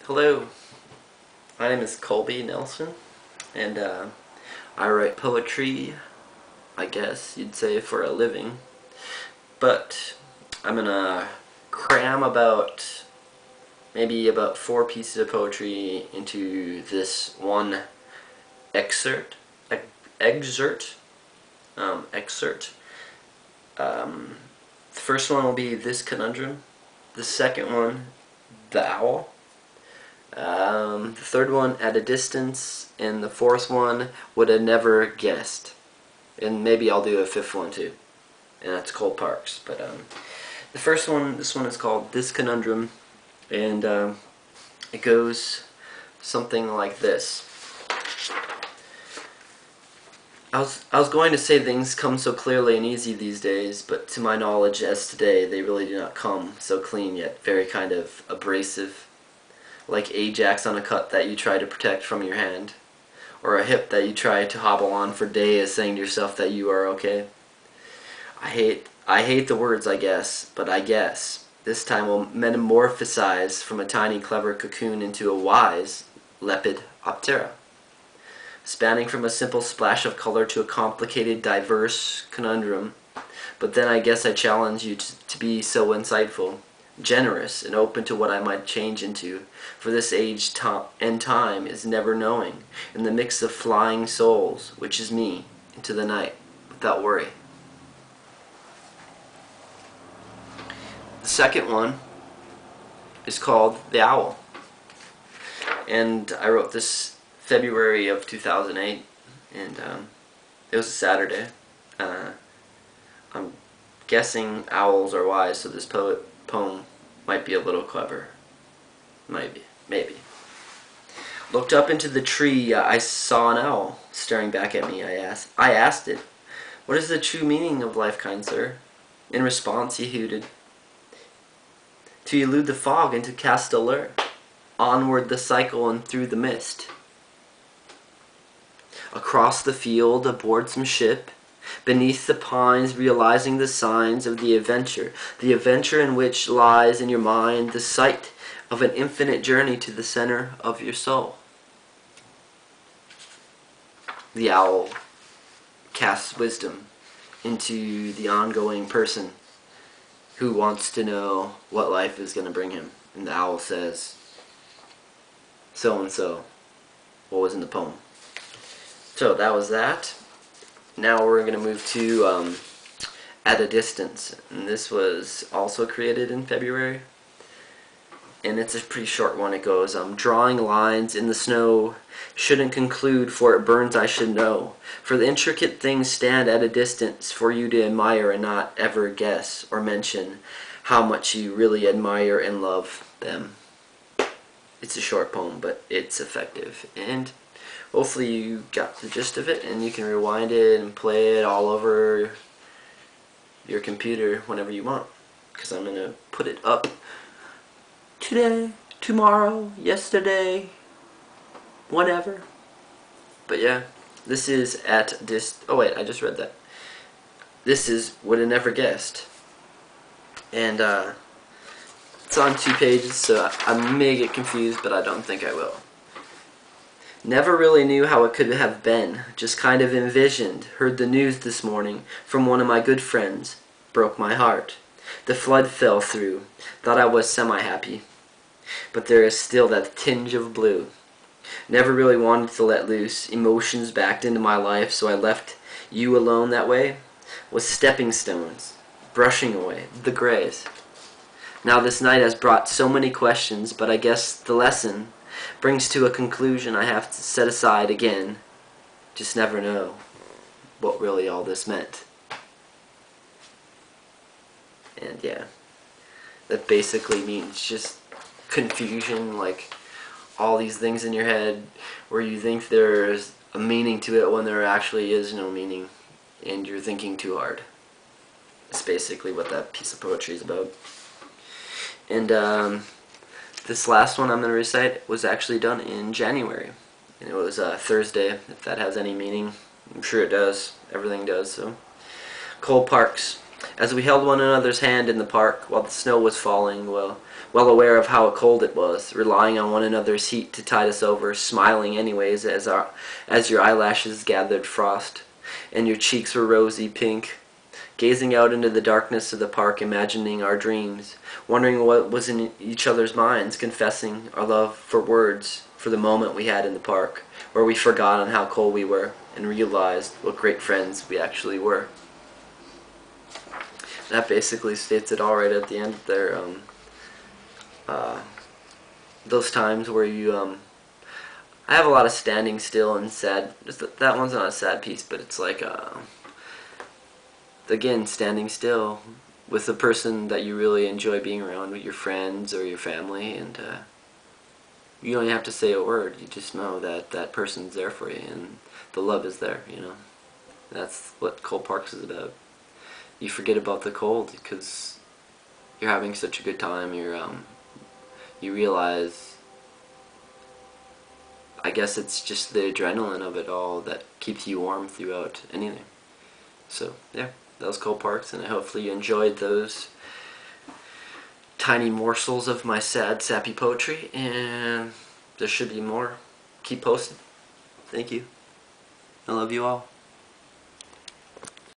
Hello, my name is Colby Nelson, and I write poetry, I guess you'd say, for a living. But I'm gonna cram maybe about 4 pieces of poetry into this one excerpt. Excerpt. The first one will be this conundrum. The second one, the owl. The third one, at a distance, and the fourth one, would have never guessed. And maybe I'll do a fifth one too, and that's Cold Parks. But the first one, this one is called This Conundrum, and it goes something like this. I was going to say things come so clearly and easy these days, but to my knowledge as today, they really do not come so clean yet very kind of abrasive. Like Ajax on a cut that you try to protect from your hand, or a hip that you try to hobble on for days saying to yourself that you are okay. I hate the words, I guess, but I guess this time will metamorphosize from a tiny clever cocoon into a wise Lepidoptera, spanning from a simple splash of color to a complicated, diverse conundrum. But then I guess I challenge you to be so insightful, generous, and open to what I might change into, for this age and time is never knowing, in the mix of flying souls, which is me, into the night, without worry. The second one is called The Owl, and I wrote this February of 2008, and it was a Saturday. I'm guessing owls are wise, so this poem might be a little clever. Maybe. Looked up into the tree, I saw an owl staring back at me. I asked it, "What is the true meaning of life, kind sir?" In response, he hooted, "To elude the fog and to cast a lure, onward the cycle and through the mist. Across the field, aboard some ship, beneath the pines, realizing the signs of the adventure in which lies in your mind the sight of an infinite journey to the center of your soul." The owl casts wisdom into the ongoing person who wants to know what life is going to bring him. And the owl says, so and so, what was in the poem. So that was that. Now we're going to move to At a Distance, and this was also created in February, and it's a pretty short one. It goes, drawing lines in the snow shouldn't conclude, for it burns I should know, for the intricate things stand at a distance for you to admire and not ever guess or mention how much you really admire and love them. It's a short poem, but it's effective, and hopefully you got the gist of it, and you can rewind it and play it all over your computer whenever you want, because I'm going to put it up today, tomorrow, yesterday, whatever. But yeah, this is oh wait, I just read that. This is Would Have Never Guessed, and it's on 2 pages, so I may get confused, but I don't think I will. Never really knew how it could have been, just kind of envisioned. Heard the news this morning from one of my good friends. Broke my heart. The flood fell through. Thought I was semi-happy. But there is still that tinge of blue. Never really wanted to let loose emotions backed into my life, so I left you alone that way, with stepping stones, brushing away the grays. Now this night has brought so many questions, but I guess the lesson brings to a conclusion I have to set aside again. Just never know what really all this meant. And yeah, that basically means just confusion, like all these things in your head where you think there's a meaning to it when there actually is no meaning, and you're thinking too hard. That's basically what that piece of poetry is about. And this last one I'm going to recite was actually done in January, and it was Thursday, if that has any meaning. I'm sure it does. Everything does. So, Cold Parks. As we held one another's hand in the park while the snow was falling, well, well aware of how cold it was, relying on one another's heat to tide us over, smiling anyways as your eyelashes gathered frost, and your cheeks were rosy pink, gazing out into the darkness of the park, imagining our dreams, wondering what was in each other's minds, confessing our love for words, for the moment we had in the park, where we forgot on how cold we were, and realized what great friends we actually were. That basically states it all right at the end there. Those times where you, I have a lot of standing still and sad. That one's not a sad piece, but it's like, again, standing still with the person that you really enjoy being around, with your friends or your family, and you don't even have to say a word. You just know that that person's there for you, and the love is there, you know. That's what Cold Parks is about. You forget about the cold because you're having such a good time. You realize, I guess it's just the adrenaline of it all that keeps you warm throughout anything. So yeah, that was Cold Parks, and hopefully you enjoyed those tiny morsels of my sad, sappy poetry, and there should be more. Keep posting. Thank you. I love you all.